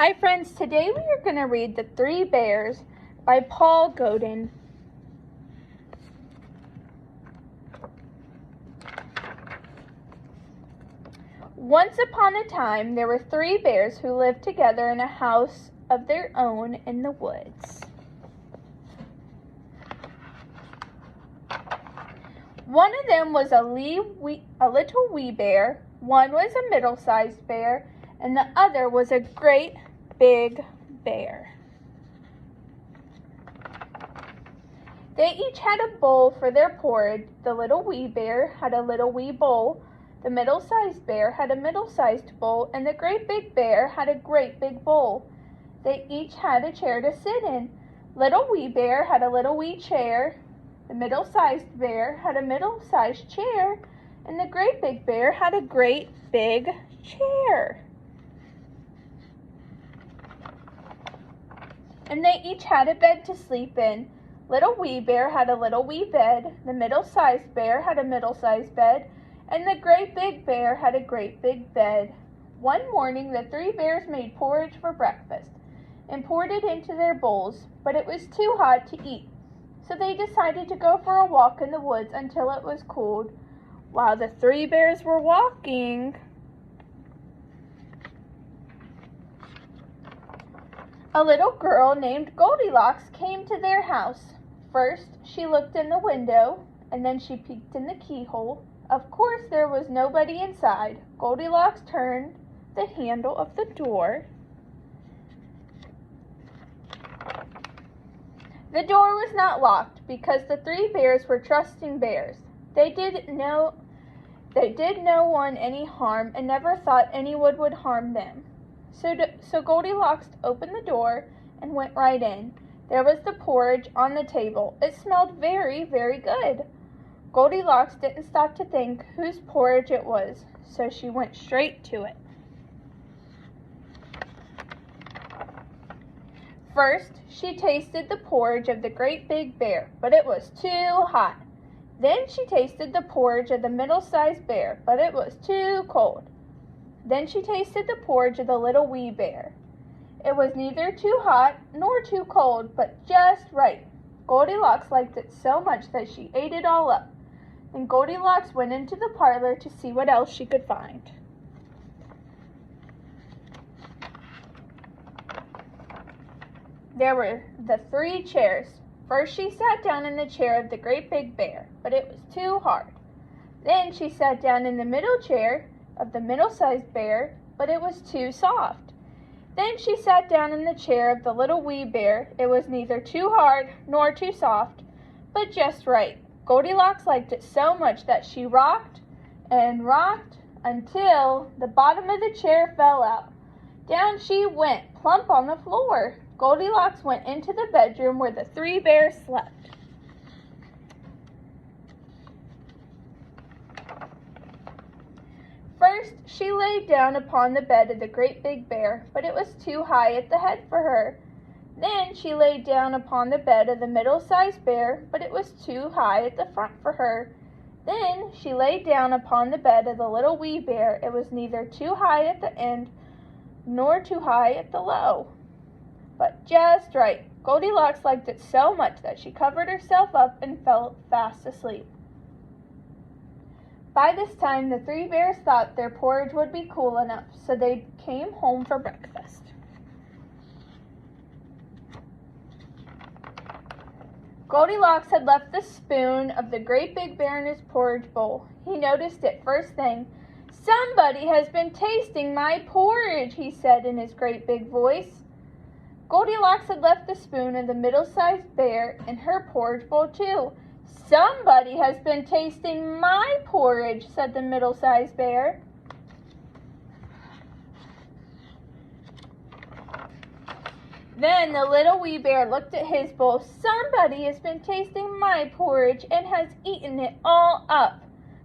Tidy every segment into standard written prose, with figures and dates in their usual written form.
Hi friends, today we are going to read The Three Bears by Paul Godin. Once upon a time, there were three bears who lived together in a house of their own in the woods. One of them was a little wee bear, one was a middle-sized bear, and the other was a great big bear. They each had a bowl for their porridge. The little wee bear had a little wee bowl, the middle-sized bear had a middle-sized bowl, and the great big bear had a great big bowl. They each had a chair to sit in. Little wee bear had a little wee chair, the middle-sized bear had a middle-sized chair, and the great big bear had a great big chair. And they each had a bed to sleep in. Little wee bear had a little wee bed, the middle-sized bear had a middle-sized bed, and the great big bear had a great big bed. One morning the three bears made porridge for breakfast and poured it into their bowls, but it was too hot to eat, so they decided to go for a walk in the woods until it was cooled. While the three bears were walking, a little girl named Goldilocks came to their house. First, she looked in the window, and then she peeked in the keyhole. Of course, there was nobody inside. Goldilocks turned the handle of the door. The door was not locked because the three bears were trusting bears. They did no one any harm and never thought anyone would harm them. So Goldilocks opened the door and went right in. There was the porridge on the table. It smelled very, very good. Goldilocks didn't stop to think whose porridge it was, so she went straight to it. First, she tasted the porridge of the great big bear, but it was too hot. Then she tasted the porridge of the middle-sized bear, but it was too cold. Then she tasted the porridge of the little wee bear. It was neither too hot nor too cold, but just right. Goldilocks liked it so much that she ate it all up. And Goldilocks went into the parlor to see what else she could find. There were the three chairs. First she sat down in the chair of the great big bear, but it was too hard. Then she sat down in the middle chair of the middle-sized bear, but it was too soft. Then she sat down in the chair of the little wee bear. It was neither too hard nor too soft, but just right. Goldilocks liked it so much that she rocked and rocked until the bottom of the chair fell out. Down she went, plump on the floor. Goldilocks went into the bedroom where the three bears slept. First, she lay down upon the bed of the great big bear, but it was too high at the head for her. Then she lay down upon the bed of the middle-sized bear, but it was too high at the front for her. Then she lay down upon the bed of the little wee bear. It was neither too high at the end nor too high at the low, but just right. Goldilocks liked it so much that she covered herself up and fell fast asleep. By this time, the three bears thought their porridge would be cool enough, so they came home for breakfast. Goldilocks had left the spoon of the great big bear in his porridge bowl. He noticed it first thing. "Somebody has been tasting my porridge," he said in his great big voice. Goldilocks had left the spoon of the middle-sized bear in her porridge bowl too. "Somebody has been tasting my porridge," said the middle-sized bear. Then the little wee bear looked at his bowl. "Somebody has been tasting my porridge and has eaten it all up,"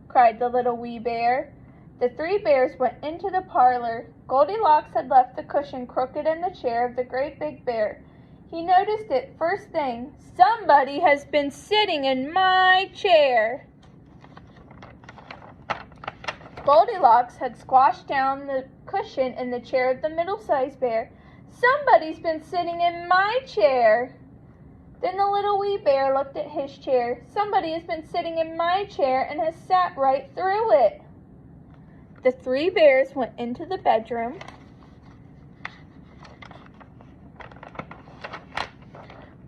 cried the little wee bear. The three bears went into the parlor. Goldilocks had left the cushion crooked in the chair of the great big bear. He noticed it first thing. "Somebody has been sitting in my chair." Goldilocks had squashed down the cushion in the chair of the middle-sized bear. Somebody's been sitting in my chair. Then the little wee bear looked at his chair. Somebody has been sitting in my chair and has sat right through it. The three bears went into the bedroom.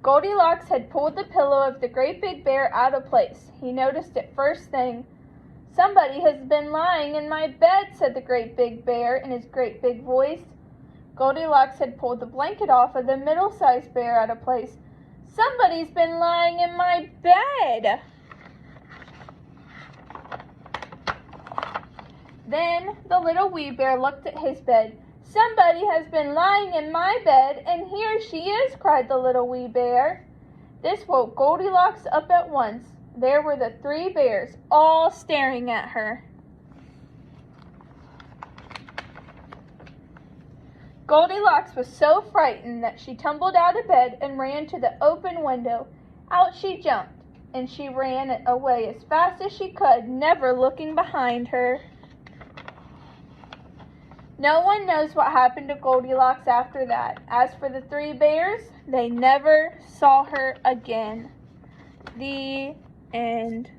Goldilocks had pulled the pillow of the great big bear out of place. He noticed it first thing. Somebody has been lying in my bed, said the great big bear in his great big voice. Goldilocks had pulled the blanket off of the middle-sized bear out of place. Somebody's been lying in my bed. Then the little wee bear looked at his bed. Somebody has been lying in my bed, and here she is, cried the little wee bear. This woke Goldilocks up at once. There were the three bears, all staring at her. Goldilocks was so frightened that she tumbled out of bed and ran to the open window. Out she jumped, and she ran away as fast as she could, never looking behind her. No one knows what happened to Goldilocks after that. As for the three bears, they never saw her again. The end.